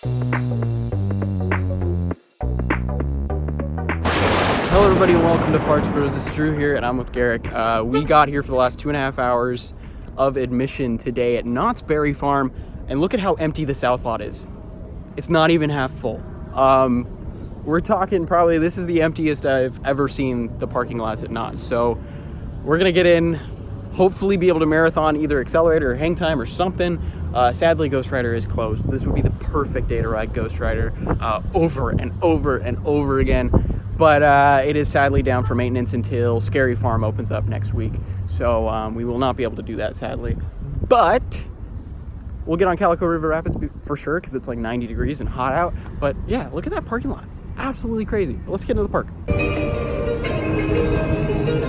Hello everybody and welcome to Parks Bros. It's Drew here and I'm with Garrick. We got here for the last 2.5 hours of admission today at Knott's Berry Farm, and look at how empty the south lot is. It's not even half full. We're talking probably, this is the emptiest I've ever seen the parking lots at Knott's. So we're gonna get in, hopefully be able to marathon either Xcelerator or HangTime or something. Sadly, Ghost Rider is closed. This would be the perfect day to ride Ghost Rider over and over and over again. But it is sadly down for maintenance until Scary Farm opens up next week. So we will not be able to do that, sadly. But we'll get on Calico River Rapids for sure, because it's like 90 degrees and hot out. But yeah, look at that parking lot. Absolutely crazy. But let's get into the park.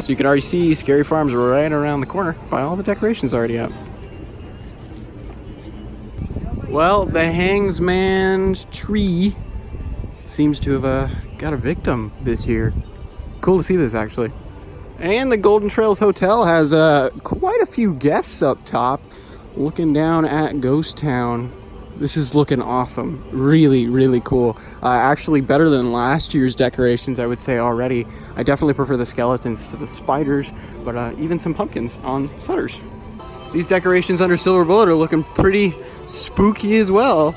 So you can already see Scary Farm's right around the corner by all the decorations already up. Well, the Hangsman's tree seems to have got a victim this year. Cool to see this, actually. And the Golden Trails Hotel has quite a few guests up top looking down at Ghost Town. This is looking awesome. Really, really cool. Actually better than last year's decorations, I would say already. I definitely prefer the skeletons to the spiders, but even some pumpkins on setters. These decorations under Silver Bullet are looking pretty spooky as well.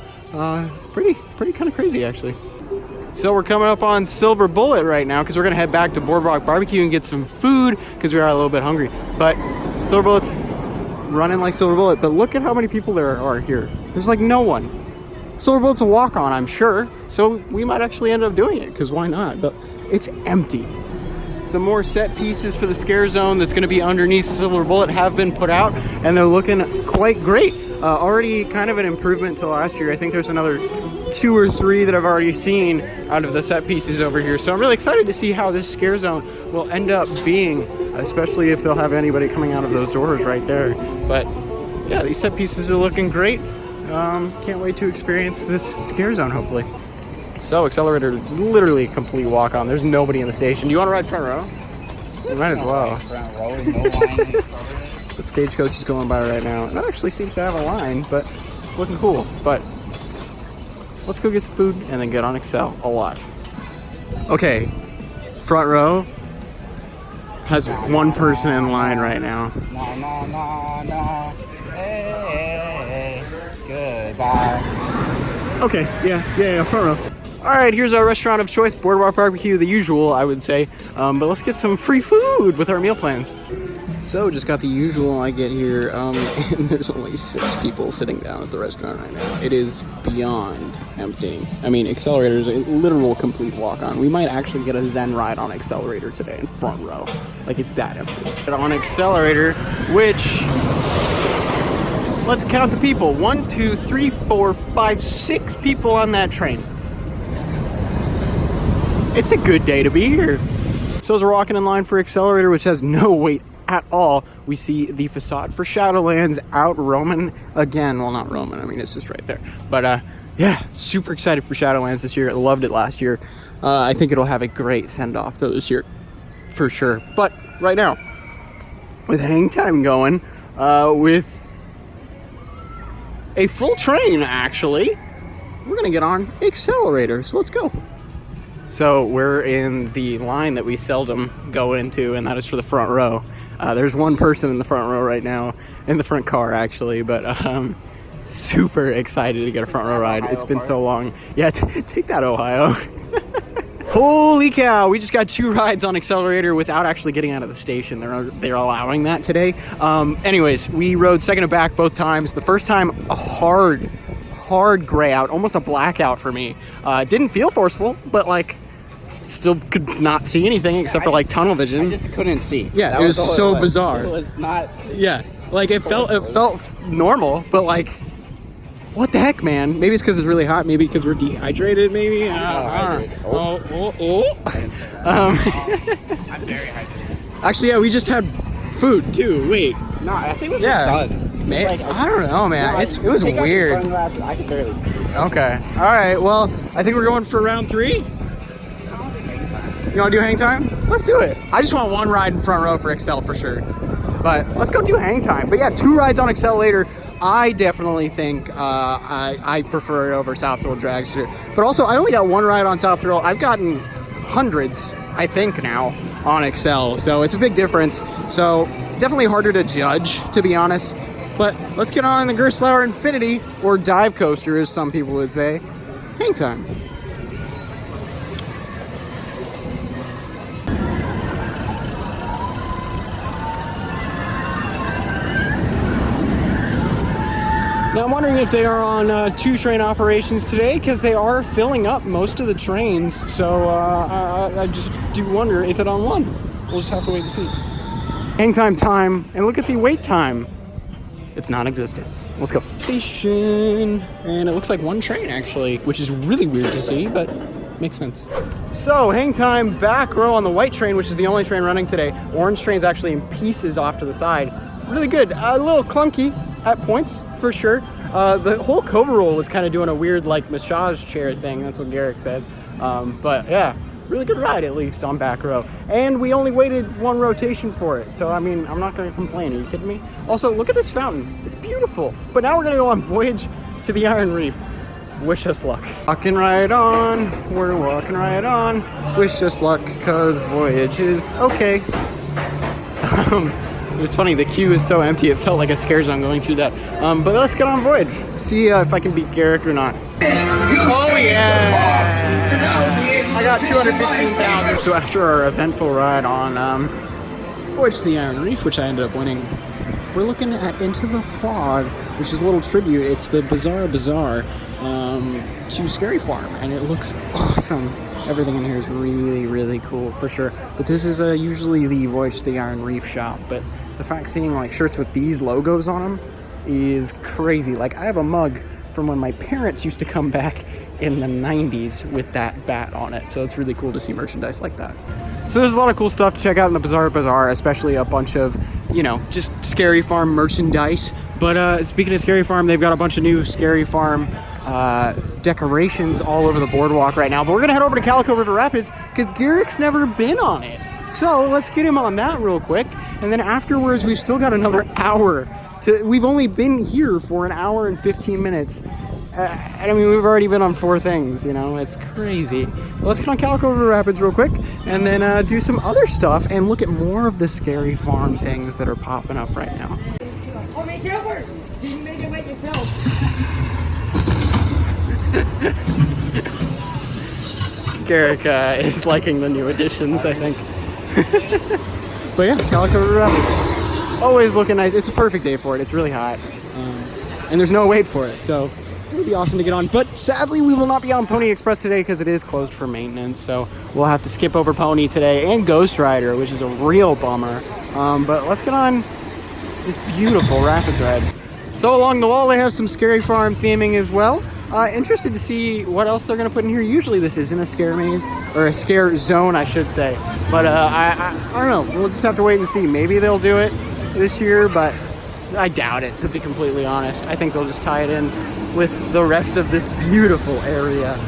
Pretty kind of crazy, actually. So we're coming up on Silver Bullet right now because we're gonna head back to Boardwalk Barbecue and get some food because we are a little bit hungry. But Silver Bullet's running like Silver Bullet, but look at how many people there are here. There's like no one. Silver Bullet's a walk-on, I'm sure, so we might actually end up doing it because why not? But it's empty. Some more set pieces for the scare zone that's gonna be underneath Silver Bullet have been put out, and they're looking quite great. Already kind of an improvement to last year. I think there's another 2 or 3 that I've already seen out of the set pieces over here. So I'm really excited to see how this scare zone will end up being, especially if they'll have anybody coming out of those doors right there. But yeah, these set pieces are looking great. Can't wait to experience this scare zone, hopefully. So Xcelerator is literally a complete walk-on. There's nobody in the station. Do you want to ride front row? You might as well. But Stagecoach is going by right now. It actually seems to have a line, but it's looking cool. But let's go get some food and then get on Xcel a lot. Okay, front row has one person in line right now. No. Hey, goodbye. Okay, yeah, front row. All right, here's our restaurant of choice, Boardwalk Barbecue, the usual, I would say. But let's get some free food with our meal plans. So just got the usual. I get here, and there's only 6 people sitting down at the restaurant right now. It is beyond empty. I mean, Xcelerator is a literal complete walk-on. We might actually get a Zen ride on Xcelerator today in front row. Like, it's that empty. But on Xcelerator, which, let's count the people. 1, 2, 3, 4, 5, 6 people on that train. It's a good day to be here. So as we're walking in line for Xcelerator, which has no wait at all, we see the facade for Shadowlands out roaming again. Well, not roaming, I mean, it's just right there. But yeah, super excited for Shadowlands this year. I loved it last year. I think it'll have a great send-off though this year, for sure. But right now, with HangTime going, with a full train actually, we're gonna get on Xcelerator, so let's go. So we're in the line that we seldom go into, and that is for the front row. There's one person in the front row right now, in the front car actually, but super excited to get a front row ride. It's been so long. Yeah, take that, Ohio. Holy cow, we just got 2 rides on Xcelerator without actually getting out of the station. They're allowing that today. Anyways, we rode second and back both times. The first time, a hard gray out, almost a blackout for me. Didn't feel forceful, but like, still could not see anything except for like tunnel vision. I just couldn't see. Yeah, it was so bizarre. It was not. Yeah, like it felt normal, but like, what the heck, man? Maybe it's because it's really hot. Maybe because we're dehydrated. Maybe. I didn't say that. I'm very hydrated. Actually, yeah, we just had food too. Wait. No, I think it was the sun. Like, I don't know, man. It was take weird. Out the sunglasses, I could barely see. Okay. All right. Well, I think we're going for round 3. You want to do HangTime? Let's do it. I just want one ride in front row for Xcel for sure. But let's go do HangTime. But yeah, 2 rides on Xcelerator. I definitely think I prefer it over South Thrill Dragster. But also, I only got one ride on South Thrill. I've gotten hundreds, I think, now on Xcel, so it's a big difference. So definitely harder to judge, to be honest. But let's get on the Xcelerator Infinity, or dive coaster, as some people would say. Hang time. Now I'm wondering if they are on 2 train operations today, because they are filling up most of the trains. So I just do wonder, is it on 1? We'll just have to wait and see. Hang time, and look at the wait time. It's non-existent. Let's go. Station, and it looks like 1 train actually, which is really weird to see, but makes sense. So hang time, back row on the white train, which is the only train running today. Orange train's actually in pieces off to the side. Really good. A little clunky at points, for sure. The whole Cobra roll was kind of doing a weird like massage chair thing. That's what Garrick said. But yeah, really good ride, at least on back row. And we only waited 1 rotation for it. So I mean, I'm not gonna complain. Are you kidding me? Also, look at this fountain. It's beautiful. But now we're gonna go on Voyage to the Iron Reef. Wish us luck. Walking right on. We're walking right on. Wish us luck, cause Voyage is okay. It's funny, the queue is so empty, it felt like a scare zone going through that. But let's get on Voyage. See if I can beat Garrick or not. Oh yeah! I got 215,000. So after our eventful ride on Voyage to the Iron Reef, which I ended up winning, we're looking at Into the Fog, which is a little tribute. It's the Bizarre Bazaar to Scary Farm, and it looks awesome. Everything in here is really, really cool, for sure. But this is usually the Voyage to the Iron Reef shop. But the fact seeing like shirts with these logos on them is crazy. Like, I have a mug from when my parents used to come back in the 90s with that bat on it. So it's really cool to see merchandise like that. So there's a lot of cool stuff to check out in the Bizarre Bazaar, especially a bunch of, you know, just Scary Farm merchandise. But speaking of Scary Farm, they've got a bunch of new Scary Farm decorations all over the boardwalk right now. But we're gonna head over to Calico River Rapids because Garrick's never been on it. So let's get him on that real quick. And then afterwards, we've still got another hour we've only been here for 1 hour and 15 minutes. I mean, we've already been on 4 things, you know, it's crazy. But let's get on Calico River Rapids real quick and then do some other stuff and look at more of the Scary Farm things that are popping up right now. Oh, make it work! You can make it like yourself. Garrick is liking the new additions, I think. But yeah, Calico River Rapids. Always looking nice. It's a perfect day for it. It's really hot. And there's no wait for it, so it would be awesome to get on. But sadly, we will not be on Pony Express today because it is closed for maintenance. So we'll have to skip over Pony today and Ghost Rider, which is a real bummer. But let's get on this beautiful Rapids ride. So along the wall, they have some Scary Farm theming as well. Interested to see what else they're going to put in here. Usually this isn't a scare maze, or a scare zone, I should say. But I don't know. We'll just have to wait and see. Maybe they'll do it this year, but I doubt it, to be completely honest. I think they'll just tie it in with the rest of this beautiful area.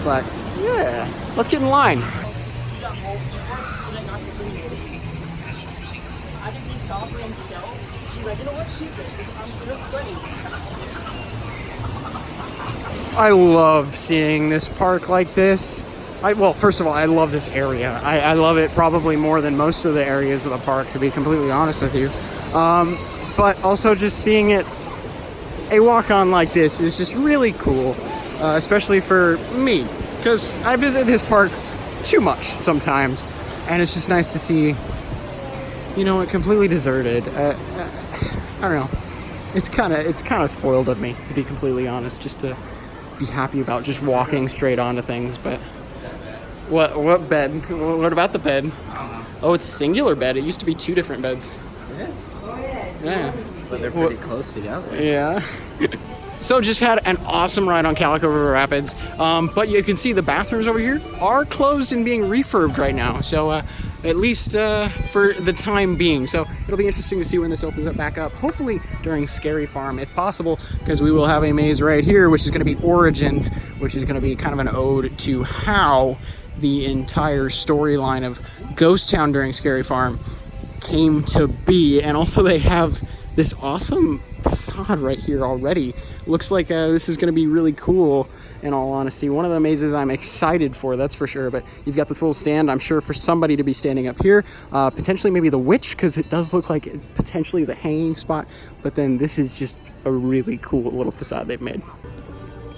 But yeah, let's get in line. I love seeing this park like this. Well, first of all, I love this area. I love it probably more than most of the areas of the park, to be completely honest with you. But also just seeing it, a walk-on like this is just really cool, especially for me, because I visit this park too much sometimes, and it's just nice to see, you know, it completely deserted. I don't know. It's kind of spoiled of me, to be completely honest, just to be happy about just walking straight onto things. But what bed? What about the bed? Oh, it's a singular bed. It used to be 2 different beds. It is? Yeah. So they're pretty close together. Yeah. So just had an awesome ride on Calico River Rapids. But you can see the bathrooms over here are closed and being refurbed right now. So at least for the time being. So it'll be interesting to see when this opens up back up. Hopefully during Scary Farm, if possible, because we will have a maze right here, which is going to be Origins, which is going to be kind of an ode to how the entire storyline of Ghost Town during Scary Farm came to be. And also they have this awesome facade right here already. Looks like this is going to be really cool, in all honesty. One of the mazes I'm excited for, that's for sure. But you've got this little stand, I'm sure, for somebody to be standing up here. Potentially maybe the witch, because it does look like it potentially is a hanging spot. But then this is just a really cool little facade they've made.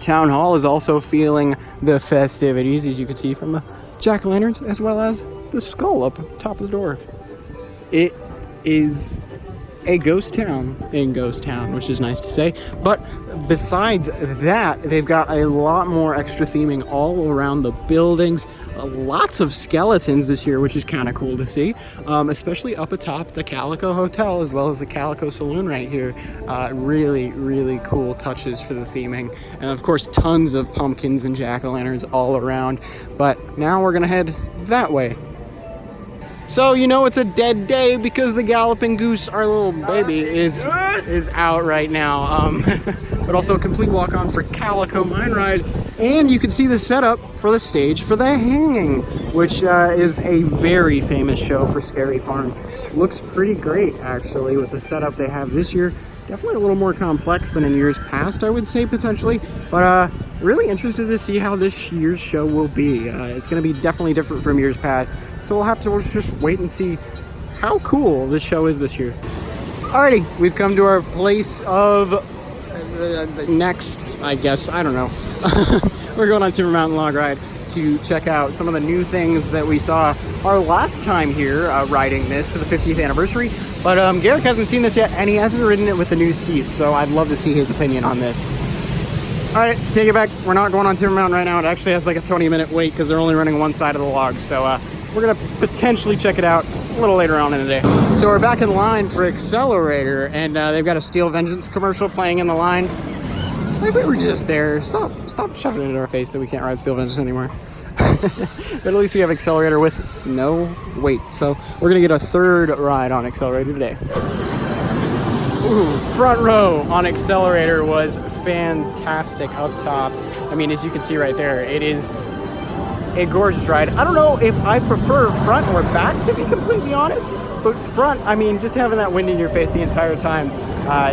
Town Hall is also feeling the festivities, as you can see from the jack-o'-lanterns, as well as the skull up top of the door. It is a ghost town in Ghost Town, which is nice to say. But besides that, they've got a lot more extra theming all around the buildings. Lots of skeletons this year, which is kind of cool to see, especially up atop the Calico Hotel, as well as the Calico Saloon right here. Really, really cool touches for the theming. And of course, tons of pumpkins and jack-o'-lanterns all around. But now we're gonna head that way. So you know it's a dead day because the Galloping Goose, our little baby, is out right now. But also a complete walk-on for Calico Mine Ride. And you can see the setup for the stage for the Hanging, which is a very famous show for Scary Farm. Looks pretty great, actually, with the setup they have this year. Definitely a little more complex than in years past, I would say, potentially. But really interested to see how this year's show will be. It's going to be definitely different from years past. So we'll have to just wait and see how cool this show is this year. Alrighty, we've come to our place of next, I guess. I don't know. We're going on Timber Mountain Log Ride to check out some of the new things that we saw our last time here riding this for the 50th anniversary. But Garrick hasn't seen this yet, and he hasn't ridden it with the new seats, so I'd love to see his opinion on this. All right, take it back. We're not going on Timber Mountain right now. It actually has like a 20-minute wait because they're only running one side of the log. So we're gonna potentially check it out a little later on in the day. So we're back in line for Xcelerator, and they've got a Steel Vengeance commercial playing in the line. Like we were just there. Stop shoving it in our face that we can't ride Steel Vengeance anymore. But at least we have Xcelerator with no wait. So we're gonna get a third ride on Xcelerator today. Ooh, front row on Xcelerator was fantastic up top. I mean, as you can see right there, it is a gorgeous ride. I don't know if I prefer front or back, to be completely honest, but front, I mean, just having that wind in your face the entire time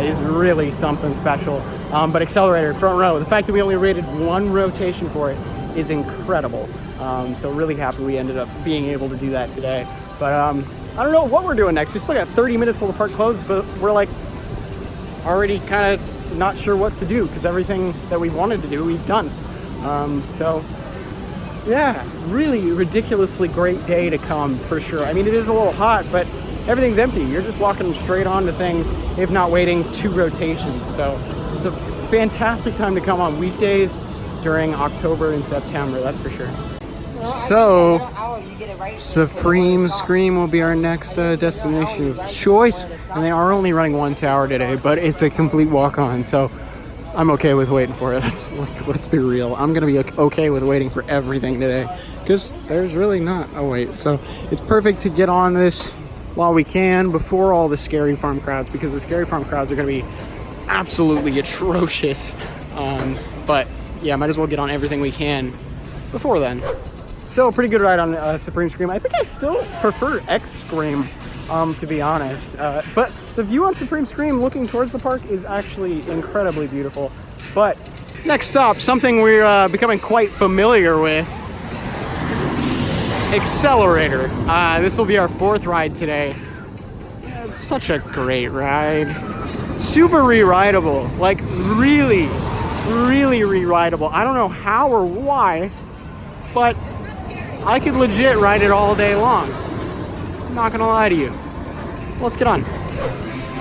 is really something special. But Xcelerator, front row, the fact that we only rated one rotation for it is incredible. So really happy we ended up being able to do that today. But I don't know what we're doing next. We still got 30 minutes till the park closes, but we're like already kind of not sure what to do because everything that we wanted to do, we've done. So yeah, really ridiculously great day to come for sure. I mean, it is a little hot, but everything's empty. You're just walking straight on to things, if not waiting 2 rotations. So it's a fantastic time to come on weekdays during October and September, that's for sure. So, Supreme Scream will be our next destination of choice, and they are only running 1 tower today, but it's a complete walk-on, so I'm okay with waiting for it. Let's be real. I'm gonna be okay with waiting for everything today, because there's really not a wait. So it's perfect to get on this while we can before all the Scary Farm crowds, because the Scary Farm crowds are gonna be absolutely atrocious. But yeah, might as well get on everything we can before then. So pretty good ride on Supreme Scream. I think I still prefer X Scream, to be honest. But the view on Supreme Scream looking towards the park is actually incredibly beautiful. But next stop, something we're becoming quite familiar with, Xcelerator. This will be our 4th ride today. Yeah, it's such a great ride. Super re-rideable, like really re-rideable. I don't know how or why, but I could legit ride it all day long. I'm not gonna lie to you. Let's get on.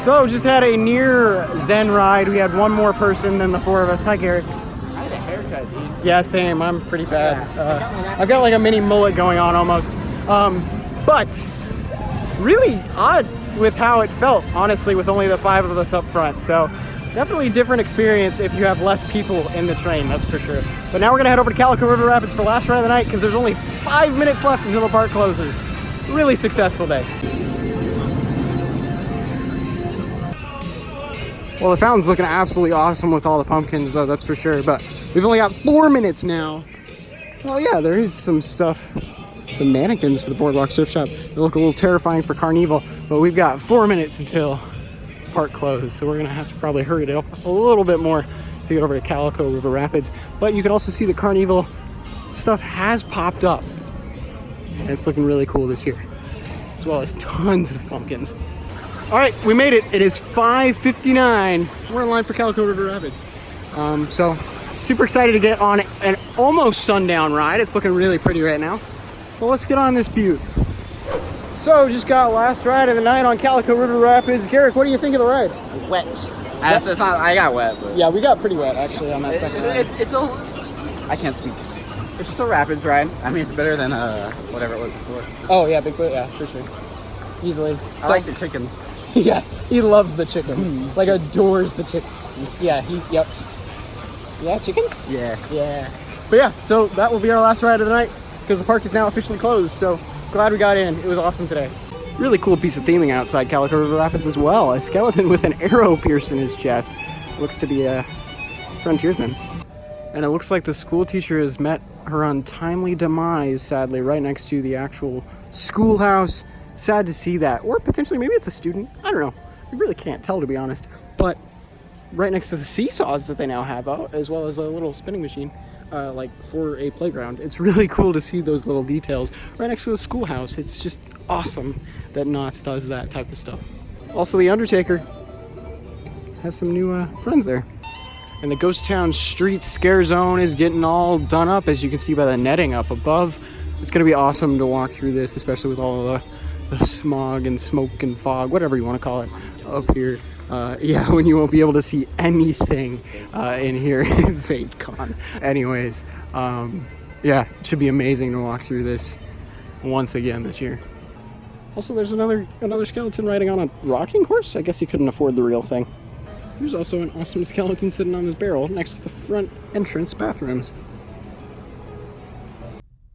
So just had a near Zen ride. We had one more person than the 4 of us. Hi, Garrett. I had a haircut, dude. Yeah, same. I'm pretty bad. I've got like a mini mullet going on almost. But really odd with how it felt, honestly, with only the 5 of us up front. So definitely a different experience if you have less people in the train, that's for sure. But now we're gonna head over to Calico River Rapids for last ride of the night because there's only 5 minutes left until the park closes. Really successful day. Well, the fountain's looking absolutely awesome with all the pumpkins though, that's for sure. But we've only got 4 minutes now. Oh yeah, there is some stuff. Some mannequins for the Boardwalk Surf Shop. They look a little terrifying for Carnival, but we've got 4 minutes until park closed, so we're gonna have to probably hurry it up a little bit more to get over to Calico River Rapids. But you can also see the carnival stuff has popped up, and it's looking really cool this year, as well as tons of pumpkins. All right, we made it. It is 5:59. We're in line for Calico River Rapids. So super excited to get on an almost sundown ride. It's looking really pretty right now. Well, let's get on this butte. So just got last ride of the night on Calico River Rapids. Garrick, what do you think of the ride? Wet. It's not. I got wet, but Yeah, we got pretty wet actually on that second ride. it's a. I can't speak. It's just a rapids ride. I mean, it's better than whatever it was before. Oh yeah, Bigfoot, yeah, for sure. Easily. I like the chickens. Yeah, he loves the chickens. Like adores the chickens. Yeah, yep. Yeah, chickens? Yeah. Yeah. But yeah, so that will be our last ride of the night because the park is now officially closed. So glad we got in. It was awesome today. Really cool piece of theming outside Calico River Rapids as well. A skeleton with an arrow pierced in his chest. Looks to be a frontiersman. And it looks like the school teacher has met her untimely demise, sadly, right next to the actual schoolhouse. Sad to see that. Or potentially maybe it's a student. I don't know. We really can't tell, to be honest. But right next to the seesaws that they now have out, as well as a little spinning machine, like for a playground. It's really cool to see those little details right next to the schoolhouse. It's just awesome that Knott does that type of stuff. Also, the Undertaker has some new friends there. And the Ghost Town Street Scare Zone is getting all done up, as you can see by the netting up above. It's gonna be awesome to walk through this, especially with all the smog and smoke and fog, whatever you want to call it, up here. Yeah, when you won't be able to see anything in here. Vape con. Anyways, yeah, it should be amazing to walk through this once again this year. Also, there's another skeleton riding on a rocking horse. I guess he couldn't afford the real thing. There's also an awesome skeleton sitting on his barrel next to the front entrance bathrooms.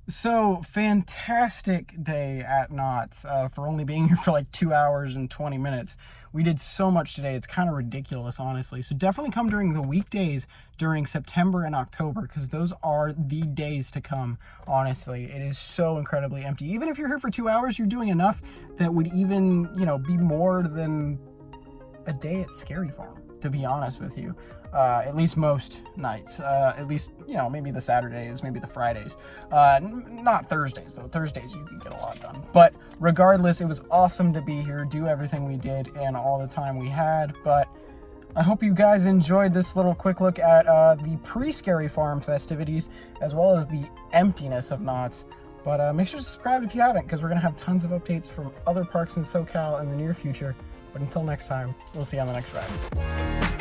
So, fantastic day at Knott's for only being here for like 2 hours and 20 minutes. We did so much today, it's kind of ridiculous, honestly. So definitely come during the weekdays during September and October, because those are the days to come, honestly. It is so incredibly empty. Even if you're here for 2 hours, you're doing enough that would even, you know, be more than a day at Scary Farm, to be honest with you. At least most nights, at least, you know, maybe the Saturdays, maybe the Fridays, not Thursdays though. Thursdays you can get a lot done, but regardless, it was awesome to be here, do everything we did and all the time we had. But I hope you guys enjoyed this little quick look at the pre-Scary Farm festivities, as well as the emptiness of Knott's. But make sure to subscribe if you haven't, because we're gonna have tons of updates from other parks in SoCal in the near future. But until next time, we'll see you on the next ride.